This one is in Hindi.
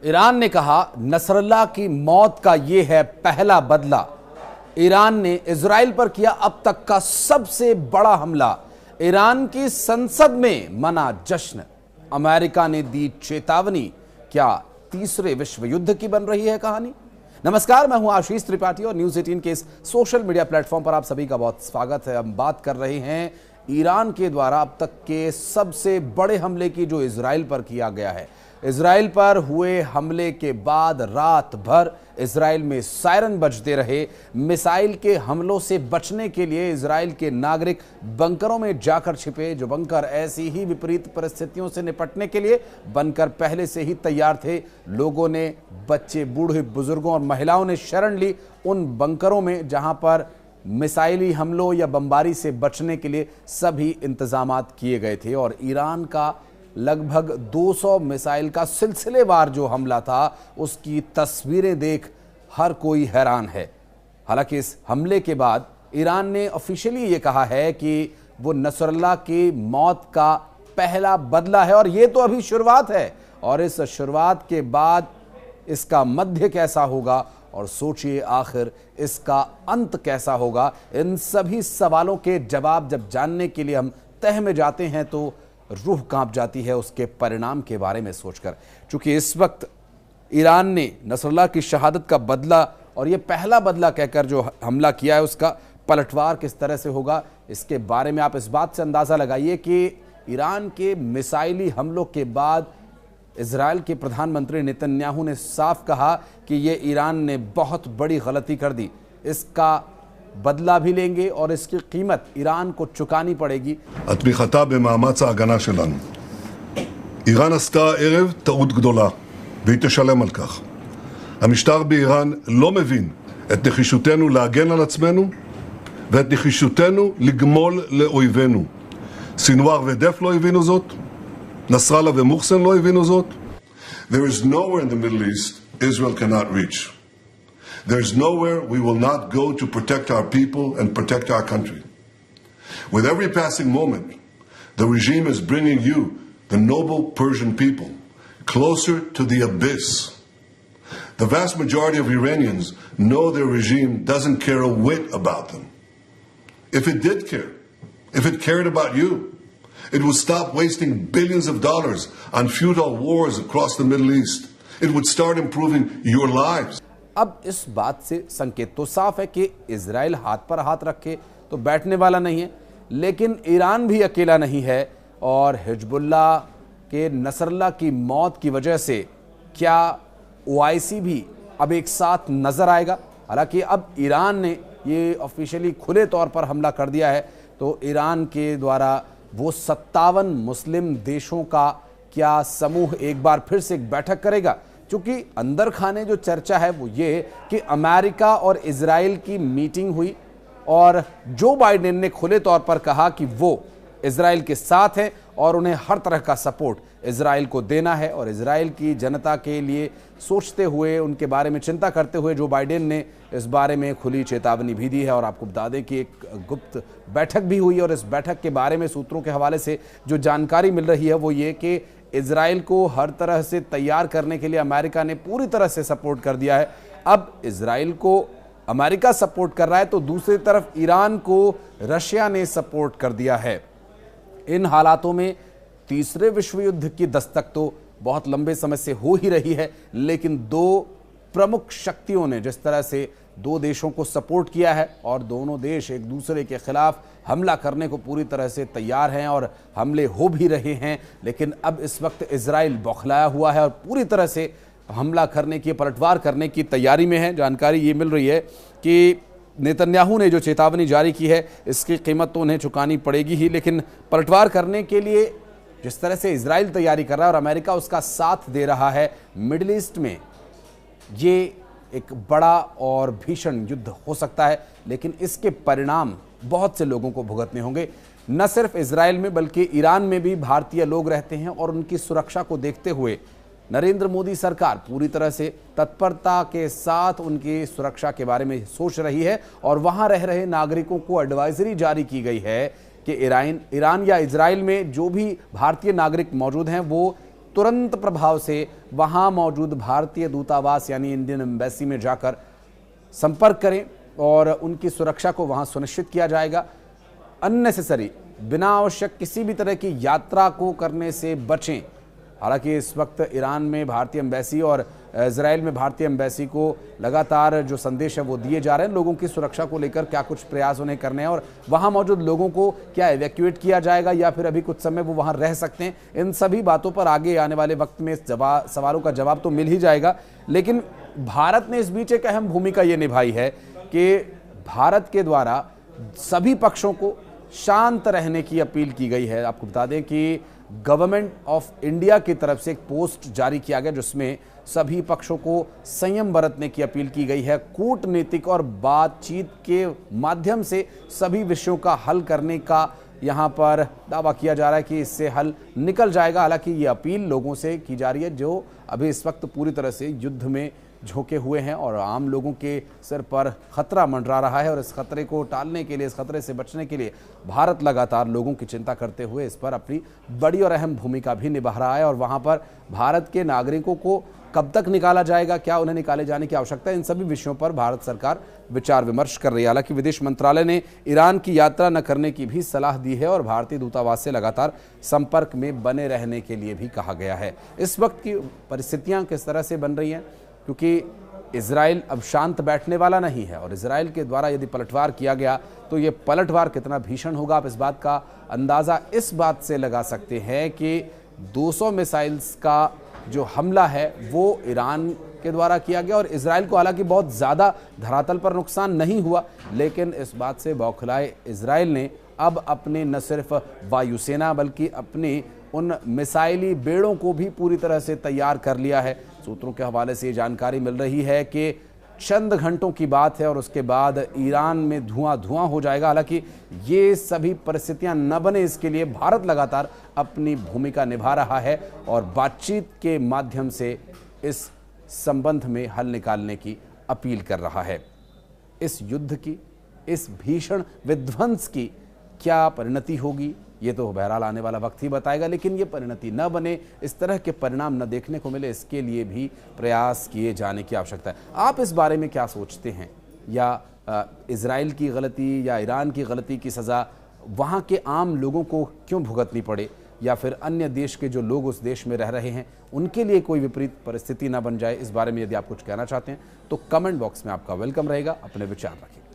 ईरान ने कहा नसरल्लाह की मौत का ये है पहला बदला। ईरान ने इजराइल पर किया अब तक का सबसे बड़ा हमला। ईरान की संसद में मना जश्न। अमेरिका ने दी चेतावनी। क्या तीसरे विश्व युद्ध की बन रही है कहानी? नमस्कार, मैं हूं आशीष त्रिपाठी और न्यूज 18 के इस सोशल मीडिया प्लेटफॉर्म पर आप सभी का बहुत स्वागत है। हम बात कर रहे हैं ईरान के द्वारा अब तक के सबसे बड़े हमले की जो इजराइल पर किया गया है। इजराइल पर हुए हमले के बाद रात भर इजराइल में सायरन बजते रहे। मिसाइल के हमलों से बचने के लिए इजराइल के नागरिक बंकरों में जाकर छिपे, जो बंकर ऐसी ही विपरीत परिस्थितियों से निपटने के लिए बनकर पहले से ही तैयार थे। लोगों ने, बच्चे, बूढ़े, बुजुर्गों और महिलाओं ने शरण ली उन बंकरों में जहां पर मिसाइली हमलों या बमबारी से बचने के लिए सभी इंतजामात किए गए थे। और ईरान का लगभग 200 मिसाइल का सिलसिलेवार जो हमला था, उसकी तस्वीरें देख हर कोई हैरान है। हालांकि इस हमले के बाद ईरान ने ऑफिशियली ये कहा है कि वो नसरल्लाह की मौत का पहला बदला है और ये तो अभी शुरुआत है। और इस शुरुआत के बाद इसका मध्य कैसा होगा और सोचिए आखिर इसका अंत कैसा होगा, इन सभी सवालों के जवाब जब जानने के लिए हम तह में जाते हैं तो रूह कांप जाती है उसके परिणाम के बारे में सोचकर। क्योंकि इस वक्त ईरान ने नसरल्लाह की शहादत का बदला और ये पहला बदला कहकर जो हमला किया है उसका पलटवार किस तरह से होगा, इसके बारे में आप इस बात से अंदाज़ा लगाइए कि ईरान के मिसाइली हमलों के बाद इजराइल के प्रधानमंत्री नेतन्याहू ने साफ कहा कि ये ईरान ने बहुत बड़ी गलती कर दी, इसका बदला भी लेंगे और इसकी कीमत ईरान को चुकानी पड़ेगी। התמיכתה במאמץ ההגנה שלנו. איראן עשתה ערב טעות גדולה והיא תשלם על כך. המשטר באיראן לא מבין את נחישותנו להגן על עצמנו ואת נחישותנו לגמול לאויבינו. סינואר ודף לא הבינו זאת, נסראללה ומוחסן לא הבינו זאת. There is nowhere in the Middle East Israel cannot reach. There's nowhere we will not go to protect our people and protect our country. With every passing moment, the regime is bringing you, the noble Persian people, closer to the abyss. The vast majority of Iranians know their regime doesn't care a whit about them. If it did care, if it cared about you, it would stop wasting billions of dollars on futile wars across the Middle East. It would start improving your lives. अब इस बात से संकेत तो साफ है कि इजराइल हाथ पर हाथ रखे तो बैठने वाला नहीं है, लेकिन ईरान भी अकेला नहीं है। और हिजबुल्लाह के नसरल्लाह की मौत की वजह से क्या ओआईसी भी अब एक साथ नजर आएगा? हालांकि अब ईरान ने ये ऑफिशियली खुले तौर पर हमला कर दिया है, तो ईरान के द्वारा वो 57 मुस्लिम देशों का क्या समूह एक बार फिर से एक बैठक करेगा? क्योंकि अंदर खाने जो चर्चा है वो ये कि अमेरिका और इजराइल की मीटिंग हुई और जो बाइडेन ने खुले तौर पर कहा कि वो इजराइल के साथ हैं और उन्हें हर तरह का सपोर्ट इजराइल को देना है। और इजराइल की जनता के लिए सोचते हुए, उनके बारे में चिंता करते हुए जो बाइडेन ने इस बारे में खुली चेतावनी भी दी है। और आपको बता दें कि एक गुप्त बैठक भी हुई और इस बैठक के बारे में सूत्रों के हवाले से जो जानकारी मिल रही है वो ये कि इजराइल को हर तरह से तैयार करने के लिए अमेरिका ने पूरी तरह से सपोर्ट कर दिया है। अब इजराइल को अमेरिका सपोर्ट कर रहा है तो दूसरी तरफ ईरान को रशिया ने सपोर्ट कर दिया है। इन हालातों में तीसरे विश्व युद्ध की दस्तक तो बहुत लंबे समय से हो ही रही है, लेकिन दो प्रमुख शक्तियों ने जिस तरह से दो देशों को सपोर्ट किया है और दोनों देश एक दूसरे के खिलाफ हमला करने को पूरी तरह से तैयार हैं और हमले हो भी रहे हैं, लेकिन अब इस वक्त इजराइल बौखलाया हुआ है और पूरी तरह से हमला करने की, पलटवार करने की तैयारी में है। जानकारी ये मिल रही है कि नेतन्याहू ने जो चेतावनी जारी की है इसकी कीमत तो उन्हें चुकानी पड़ेगी ही, लेकिन पलटवार करने के लिए जिस तरह से इजराइल तैयारी कर रहा है और अमेरिका उसका साथ दे रहा है, मिडिल ईस्ट में ये एक बड़ा और भीषण युद्ध हो सकता है। लेकिन इसके परिणाम बहुत से लोगों को भुगतने होंगे। न सिर्फ इजराइल में बल्कि ईरान में भी भारतीय लोग रहते हैं और उनकी सुरक्षा को देखते हुए नरेंद्र मोदी सरकार पूरी तरह से तत्परता के साथ उनकी सुरक्षा के बारे में सोच रही है। और वहां रह रहे नागरिकों को एडवाइजरी जारी की गई है कि ईरान या इजराइल में जो भी भारतीय नागरिक मौजूद हैं वो तुरंत प्रभाव से वहां मौजूद भारतीय दूतावास यानी इंडियन एम्बेसी में जाकर संपर्क करें और उनकी सुरक्षा को वहां सुनिश्चित किया जाएगा। अननेसेसरी, बिना आवश्यक किसी भी तरह की यात्रा को करने से बचें। हालांकि इस वक्त ईरान में भारतीय एम्बेसी और इजराइल में भारतीय एम्बेसी को लगातार जो संदेश है वो दिए जा रहे हैं। लोगों की सुरक्षा को लेकर क्या कुछ प्रयास उन्हें करने हैं और वहां मौजूद लोगों को क्या इवैक्यूएट किया जाएगा या फिर अभी कुछ समय वो वहां रह सकते हैं, इन सभी बातों पर आगे आने वाले वक्त में सवालों का जवाब तो मिल ही जाएगा। लेकिन भारत ने इस बीच एक अहम भूमिका ये निभाई है कि भारत के द्वारा सभी पक्षों को शांत रहने की अपील की गई है। आपको बता दें कि गवर्नमेंट ऑफ इंडिया की तरफ से एक पोस्ट जारी किया गया जिसमें सभी पक्षों को संयम बरतने की अपील की गई है। कूटनीतिक और बातचीत के माध्यम से सभी विषयों का हल करने का यहां पर दावा किया जा रहा है कि इससे हल निकल जाएगा। हालांकि ये अपील लोगों से की जा रही है जो अभी इस वक्त पूरी तरह से युद्ध में झोंके हुए हैं और आम लोगों के सिर पर खतरा मंडरा रहा है और इस खतरे को टालने के लिए, इस खतरे से बचने के लिए भारत लगातार लोगों की चिंता करते हुए इस पर अपनी बड़ी और अहम भूमिका भी निभा रहा है। और वहां पर भारत के नागरिकों को कब तक निकाला जाएगा, क्या उन्हें निकाले जाने की आवश्यकता है, इन सभी विषयों पर भारत सरकार विचार विमर्श कर रही है। हालांकि विदेश मंत्रालय ने ईरान की यात्रा न करने की भी सलाह दी है और भारतीय दूतावास से लगातार संपर्क में बने रहने के लिए भी कहा गया है। इस वक्त की परिस्थितियां किस तरह से बन रही हैं, क्योंकि इजराइल अब शांत बैठने वाला नहीं है और इजराइल के द्वारा यदि पलटवार किया गया तो ये पलटवार कितना भीषण होगा, आप इस बात का अंदाज़ा इस बात से लगा सकते हैं कि 200 मिसाइल्स का जो हमला है वो ईरान के द्वारा किया गया और इजराइल को हालांकि बहुत ज़्यादा धरातल पर नुकसान नहीं हुआ, लेकिन इस बात से बौखलाए इजराइल ने अब अपने न सिर्फ वायुसेना बल्कि अपने उन मिसाइली बेड़ों को भी पूरी तरह से तैयार कर लिया है। सूत्रों के हवाले से ये जानकारी मिल रही है कि चंद घंटों की बात है और उसके बाद ईरान में धुआं हो जाएगा। हालांकि ये सभी परिस्थितियां न बने इसके लिए भारत लगातार अपनी भूमिका निभा रहा है और बातचीत के माध्यम से इस संबंध में हल निकालने की अपील कर रहा है। इस युद्ध की, इस भीषण विध्वंस की क्या परिणति होगी ये तो बहरहाल आने वाला वक्त ही बताएगा, लेकिन ये परिणति न बने, इस तरह के परिणाम न देखने को मिले, इसके लिए भी प्रयास किए जाने की आवश्यकता है। आप इस बारे में क्या सोचते हैं? या इजराइल की गलती या ईरान की गलती की सज़ा वहाँ के आम लोगों को क्यों भुगतनी पड़े, या फिर अन्य देश के जो लोग उस देश में रह रहे हैं उनके लिए कोई विपरीत परिस्थिति ना बन जाए? इस बारे में यदि आप कुछ कहना चाहते हैं तो कमेंट बॉक्स में आपका वेलकम रहेगा। अपने विचार रखें।